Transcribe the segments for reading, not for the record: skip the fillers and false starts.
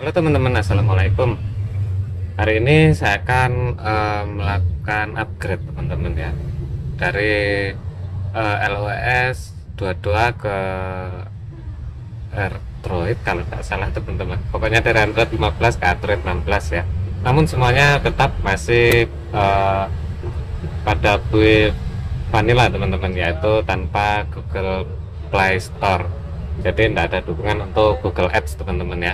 Halo teman-teman, assalamualaikum. Hari ini saya akan melakukan upgrade teman-teman ya, dari LOS 22 ke Android kalau tidak salah teman-teman. Pokoknya dari Android 15 ke Android 16 ya. Namun semuanya tetap masih pada build vanilla teman-teman, yaitu tanpa Google Play Store. Jadi tidak ada dukungan untuk Google Ads teman-teman ya.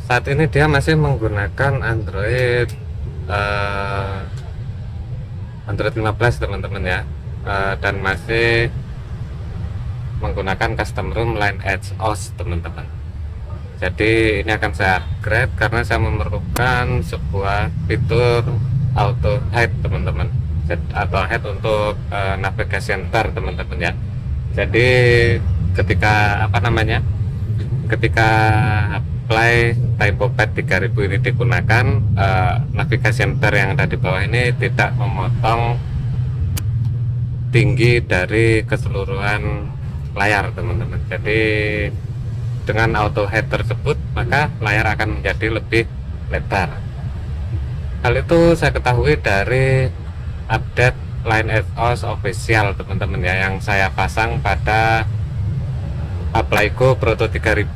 Saat ini dia masih menggunakan eh, Android 15 teman-teman ya, dan masih menggunakan custom ROM Lineage OS teman-teman. Jadi ini akan saya upgrade karena saya memerlukan sebuah fitur auto hide teman-teman, atau hide untuk navigation bar teman-teman ya. Jadi ketika ketika apply typopad 3000 ini digunakan, navigation bar yang ada di bawah ini tidak memotong tinggi dari keseluruhan layar teman-teman. Jadi dengan auto hide tersebut maka layar akan menjadi lebih lebar. Hal itu saya ketahui dari update Lineage OS official teman-teman ya, yang saya pasang pada Applygo Proto 3000,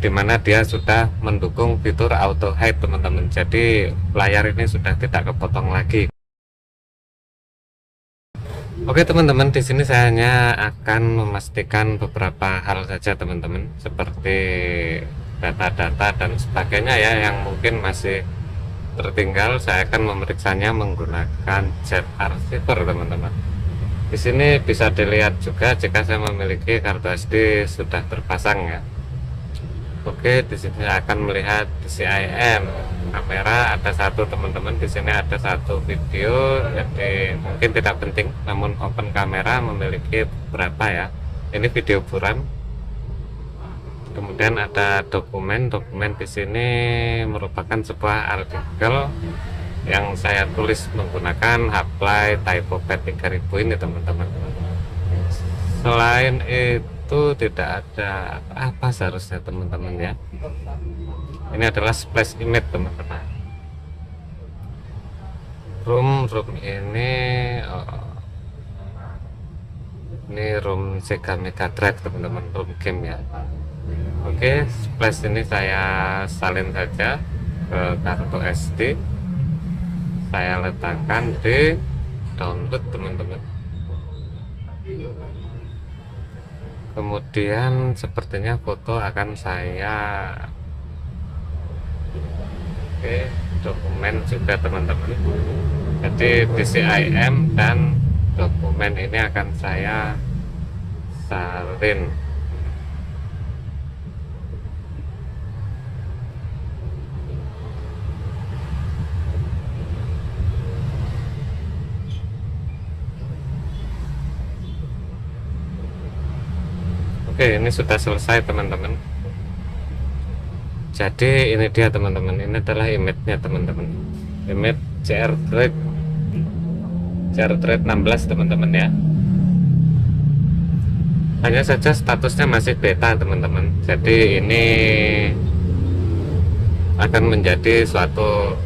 dimana dia sudah mendukung fitur auto hide teman-teman. Jadi layar ini sudah tidak kepotong lagi. Oke teman-teman, di sini saya hanya akan memastikan beberapa hal saja teman-teman, seperti data-data dan sebagainya ya, yang mungkin masih tertinggal. Saya akan memeriksanya menggunakan jet receiver teman-teman. Di sini bisa dilihat juga jika saya memiliki kartu SD sudah terpasang ya. Oke, di sini saya akan melihat DCIM kamera ada satu teman-teman. Di sini ada satu video, jadi mungkin tidak penting, namun open kamera memiliki beberapa ya. Ini video buram. Kemudian ada dokumen di sini merupakan sebuah artikel yang saya tulis menggunakan Apply typopad 3000 ini teman-teman. Selain itu tidak ada apa-apa seharusnya teman-teman ya. Ini adalah splash image teman-teman. Room ini room Sega Mega Drive teman-teman, room game ya. Oke, splash ini saya salin saja ke kartu SD. Saya letakkan di download teman-teman. Kemudian sepertinya foto akan saya dokumen juga teman-teman. Jadi DCIM dan dokumen ini akan saya salin. Oke, ini sudah selesai teman-teman. Jadi ini dia teman-teman, ini adalah image-nya teman-teman. Image CR-Trade 16 teman-teman ya. Hanya saja statusnya masih beta teman-teman. Jadi ini akan menjadi suatu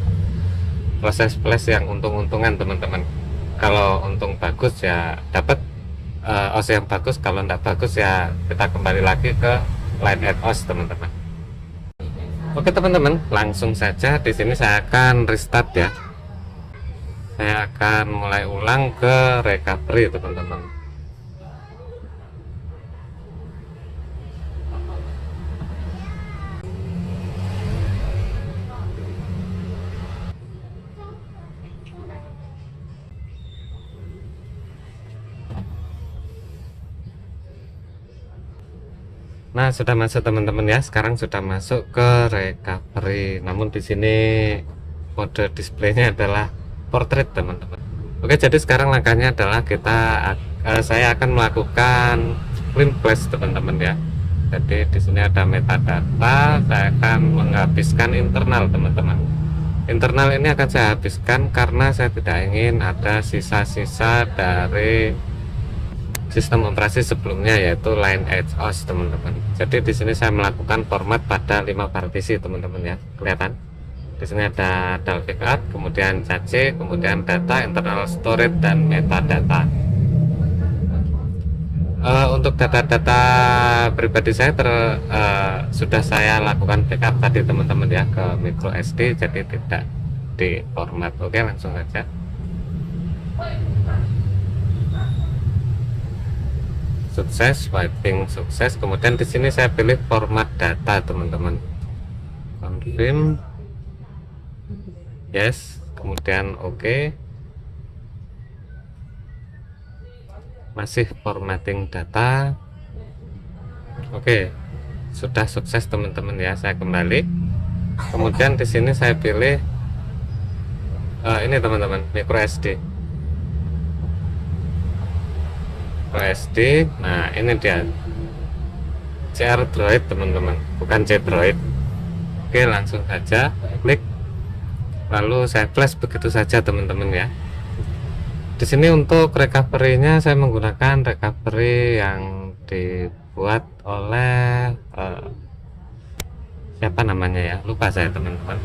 proses flash yang untung-untungan teman-teman. Kalau untung bagus ya dapat OS yang bagus, kalau tidak bagus ya kita kembali lagi ke Lineage OS teman-teman. Oke teman-teman, langsung saja di sini saya akan restart ya. Saya akan mulai ulang ke recovery teman-teman. Nah, sudah masuk teman-teman ya. Sekarang sudah masuk ke recovery. Namun di sini mode displaynya adalah portrait teman-teman. Oke, jadi sekarang langkahnya adalah saya akan melakukan clean flash teman-teman ya. Jadi di sini ada metadata. Saya akan menghabiskan internal teman-teman. Internal ini akan saya habiskan karena saya tidak ingin ada sisa-sisa dari sistem operasi sebelumnya, yaitu Line Edge OS teman-teman. Jadi di sini saya melakukan format pada 5 partisi teman-teman ya, kelihatan. Di sini ada Dalvik Art, kemudian cache, kemudian data, internal storage, dan metadata. Untuk data-data pribadi saya sudah saya lakukan backup tadi teman-teman ya ke micro SD, jadi tidak di format. Oke, langsung saja. Sukses, swiping sukses. Kemudian di sini saya pilih format data teman-teman. Confirm, yes, kemudian oke. Masih formatting data. Oke, sudah sukses teman-teman ya. Saya kembali. Kemudian di sini saya pilih ini teman-teman, micro SD. SD. Nah, ini dia CR Droid teman-teman, bukan C Droid. Oke, langsung saja klik, lalu saya flash begitu saja teman-teman ya. Di sini untuk recovery-nya saya menggunakan recovery yang dibuat oleh siapa namanya ya, lupa saya teman-teman.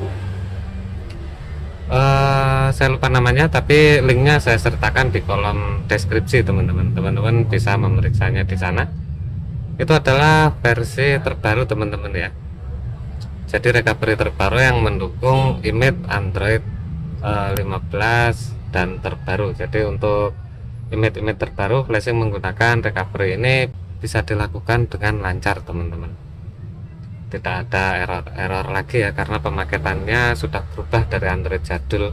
Saya lupa namanya, tapi linknya saya sertakan di kolom deskripsi teman-teman. Teman-teman bisa memeriksanya di sana. Itu adalah versi terbaru teman-teman ya. Jadi recovery terbaru yang mendukung image Android 15 dan terbaru. Jadi untuk image terbaru flashing menggunakan recovery ini bisa dilakukan dengan lancar teman-teman. Tidak ada error lagi ya, karena pemaketannya sudah berubah dari Android jadul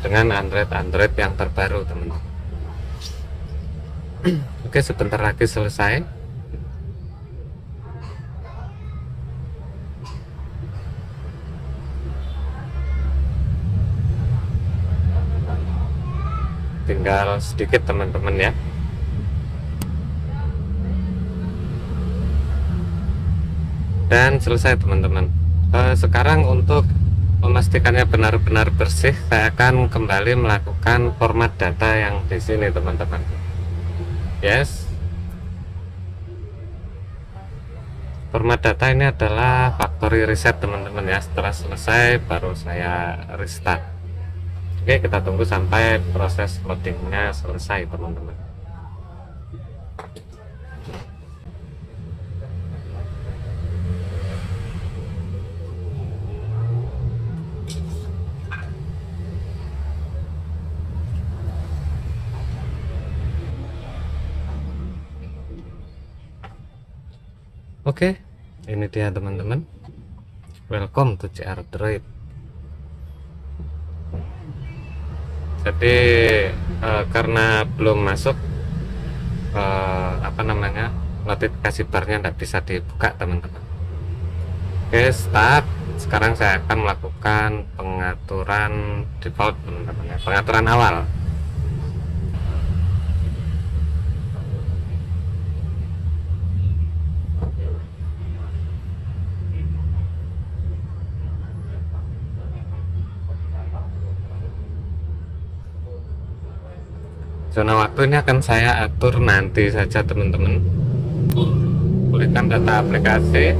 dengan Android yang terbaru teman-teman. Oke, sebentar lagi selesai. Tinggal sedikit teman-teman ya. Dan selesai teman-teman. Sekarang untuk memastikannya benar-benar bersih, saya akan kembali melakukan format data yang di sini teman-teman. Yes, format data ini adalah factory reset teman-teman ya. Setelah selesai baru saya restart. Oke, kita tunggu sampai proses loadingnya selesai teman-teman. Oke, ini dia teman-teman. Welcome to CR Droid. Jadi karena belum masuk notifikasi barnya tidak bisa dibuka teman-teman. Oke, start. Sekarang saya akan melakukan pengaturan default teman-teman ya, pengaturan awal. Zona waktu ini akan saya atur nanti saja teman-teman. Pulihkan data aplikasi.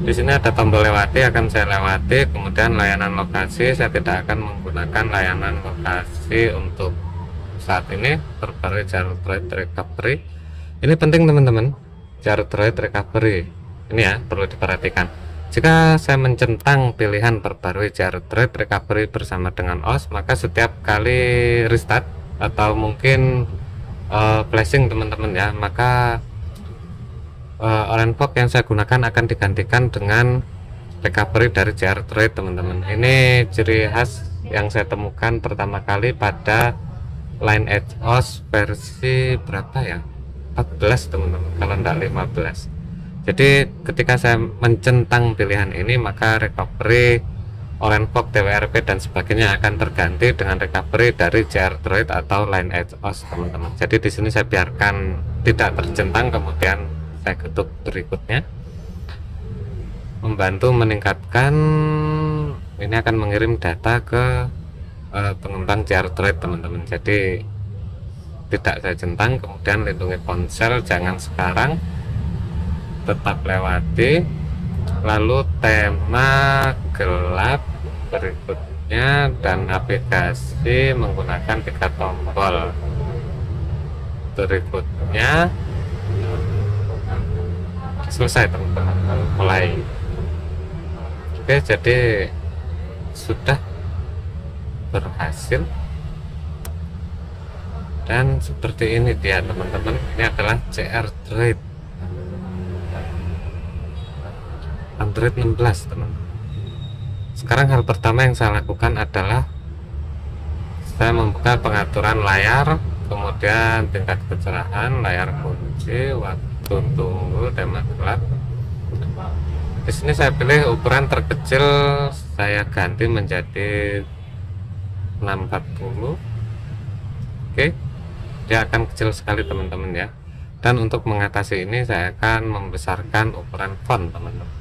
Di sini ada tombol lewati, akan saya lewati. Kemudian layanan lokasi, saya tidak akan menggunakan layanan lokasi untuk saat ini. Terbaru Jar Droid Recovery. Ini penting teman-teman, Jar Droid Recovery. Ini ya, perlu diperhatikan. Jika saya mencentang pilihan perbarui Jar Droid Recovery bersama dengan OS, maka setiap kali restart atau mungkin flashing teman-teman ya, maka Orange yang saya gunakan akan digantikan dengan recovery dari CR Droid teman-teman. Ini ciri khas yang saya temukan pertama kali pada Line Edge OS versi berapa ya, 14 teman-teman, kalau enggak 15. Jadi ketika saya mencentang pilihan ini, maka recovery Orange TWRP dan sebagainya akan terganti dengan recovery dari CR Droid atau Line Edge OS teman-teman. Jadi di sini saya biarkan tidak tercentang, kemudian saya ketuk berikutnya. Membantu meningkatkan, ini akan mengirim data ke pengembang CR Droid teman-teman. Jadi tidak saya centang. Kemudian lindungi ponsel, jangan sekarang, tetap lewati. Lalu tema gelap berikutnya, dan navigasi menggunakan 3 tombol berikutnya. Selesai teman-teman, mulai. Oke, jadi sudah berhasil, dan seperti ini dia teman-teman. Ini adalah CR Droid Android 16 teman-teman. Sekarang hal pertama yang saya lakukan adalah saya membuka pengaturan layar, kemudian tingkat kecerahan, layar kunci, waktu tunggu, tema gelap. Di sini saya pilih ukuran terkecil, saya ganti menjadi 640. Oke, dia akan kecil sekali teman-teman ya. Dan untuk mengatasi ini saya akan membesarkan ukuran font teman-teman.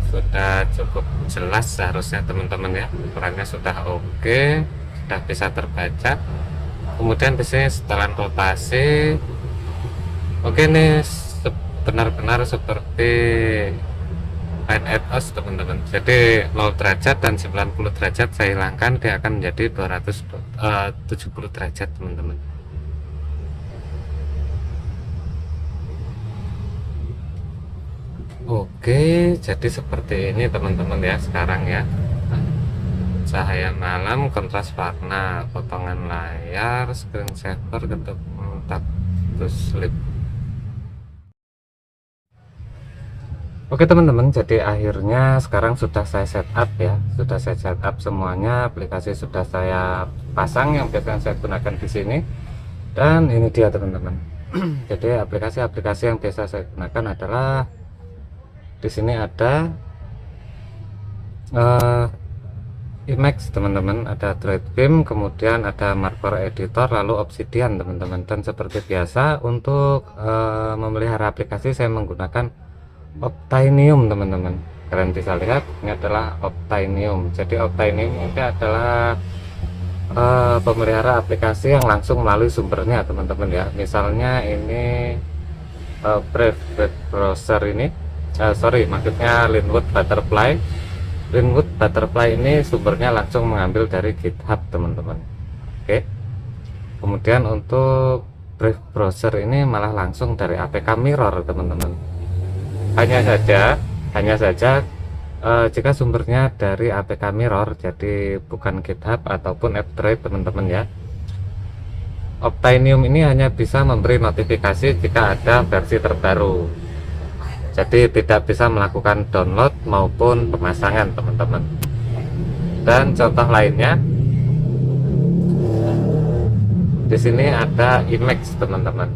Sudah cukup jelas seharusnya teman-teman ya, ukurannya sudah oke, sudah bisa terbaca. Kemudian di sini setelan rotasi, oke nih, benar-benar seperti Line at OS teman-teman. Jadi 0 derajat dan 90 derajat saya hilangkan, dia akan menjadi 270 derajat teman-teman. Oke, jadi seperti ini teman-teman ya sekarang ya. Cahaya malam, kontras warna, potongan layar, screensaver, ketemu tap to sleep. Oke teman-teman, jadi akhirnya sekarang sudah saya setup ya, sudah saya setup semuanya, aplikasi sudah saya pasang yang biasanya saya gunakan di sini. Dan ini dia teman-teman. Jadi aplikasi-aplikasi yang biasa saya gunakan adalah di sini ada Emacs teman-teman, ada Droid Beam, kemudian ada Marker Editor, lalu Obsidian teman-teman. Dan seperti biasa untuk memelihara aplikasi saya menggunakan Optinium teman-teman. Kalian bisa lihat ini adalah Optinium. Jadi Optinium ini adalah pemelihara aplikasi yang langsung melalui sumbernya teman-teman ya. Misalnya ini Brave Web Browser ini, maksudnya Linwood Butterfly. Linwood Butterfly ini sumbernya langsung mengambil dari GitHub teman-teman. Oke. Kemudian untuk Brave Browser ini malah langsung dari APK Mirror teman-teman. Hanya saja jika sumbernya dari APK Mirror, jadi bukan GitHub ataupun AppDroid teman-teman ya. Optinium ini hanya bisa memberi notifikasi jika ada versi terbaru, jadi tidak bisa melakukan download maupun pemasangan teman-teman. Dan contoh lainnya di sini ada Emacs teman-teman.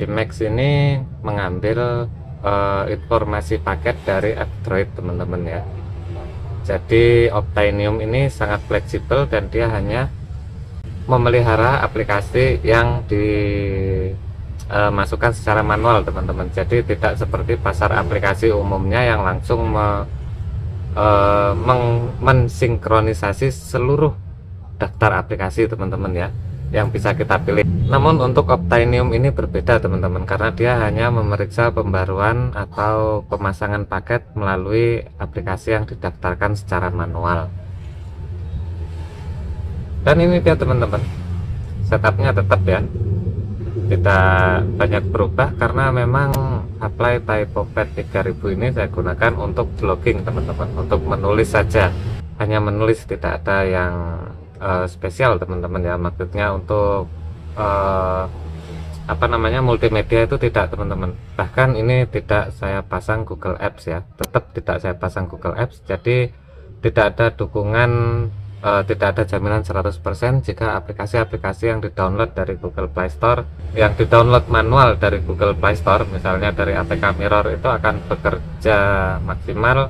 Emacs ini mengambil informasi paket dari AppDroid teman-teman ya. Jadi Optinium ini sangat fleksibel dan dia hanya memelihara aplikasi yang dimasukkan secara manual teman-teman. Jadi tidak seperti pasar aplikasi umumnya yang langsung mensinkronisasi seluruh daftar aplikasi teman-teman ya, yang bisa kita pilih. Namun untuk Optinium ini berbeda teman-teman, karena dia hanya memeriksa pembaruan atau pemasangan paket melalui aplikasi yang didaftarkan secara manual. Dan ini dia teman-teman, setupnya tetap ya, tidak banyak berubah, karena memang Apply Typopad 3000 ini saya gunakan untuk blogging teman-teman, untuk menulis saja, hanya menulis, tidak ada yang spesial teman-teman ya. Maksudnya untuk multimedia itu tidak teman-teman. Bahkan ini tidak saya pasang Google Apps ya, tetap tidak saya pasang Google Apps. Jadi tidak ada dukungan, tidak ada jaminan 100% jika aplikasi-aplikasi yang didownload dari Google Play Store, yang didownload manual dari Google Play Store, misalnya dari APK Mirror, itu akan bekerja maksimal.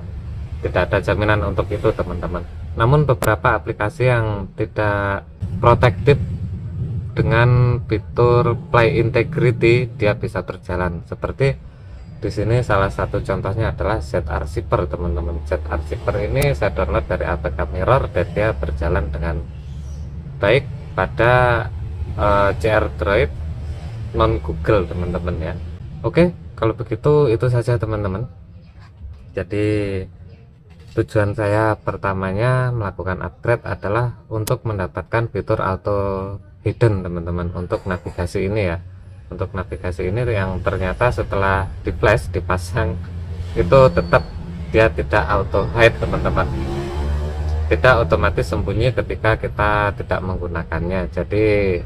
Tidak ada jaminan untuk itu teman-teman. Namun beberapa aplikasi yang tidak protected dengan fitur Play Integrity, dia bisa berjalan. Seperti Di sini salah satu contohnya adalah Z-Archiver teman-teman. Z-Archiver ini saya download dari APK Mirror dan dia berjalan dengan baik pada CR Droid non Google teman-teman ya. Oke, kalau begitu itu saja teman-teman. Jadi tujuan saya pertamanya melakukan upgrade adalah untuk mendapatkan fitur auto hidden teman-teman untuk navigasi ini ya. Untuk navigasi ini yang ternyata setelah di flash dipasang itu tetap dia tidak auto hide teman-teman, tidak otomatis sembunyi ketika kita tidak menggunakannya. Jadi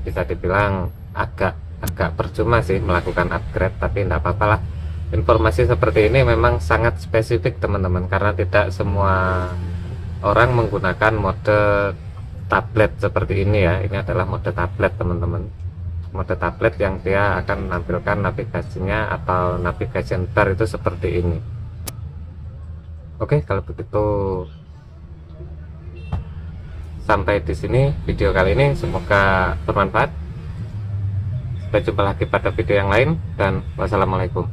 bisa dibilang agak percuma sih melakukan upgrade, tapi tidak apa-apa lah. Informasi seperti ini memang sangat spesifik teman-teman, karena tidak semua orang menggunakan mode tablet seperti ini ya. Ini adalah mode tablet teman-teman, mode tablet yang dia akan menampilkan navigasinya atau navigation bar itu seperti ini. Oke, kalau begitu sampai di sini video kali ini, semoga bermanfaat. Sampai jumpa lagi pada video yang lain dan wassalamualaikum.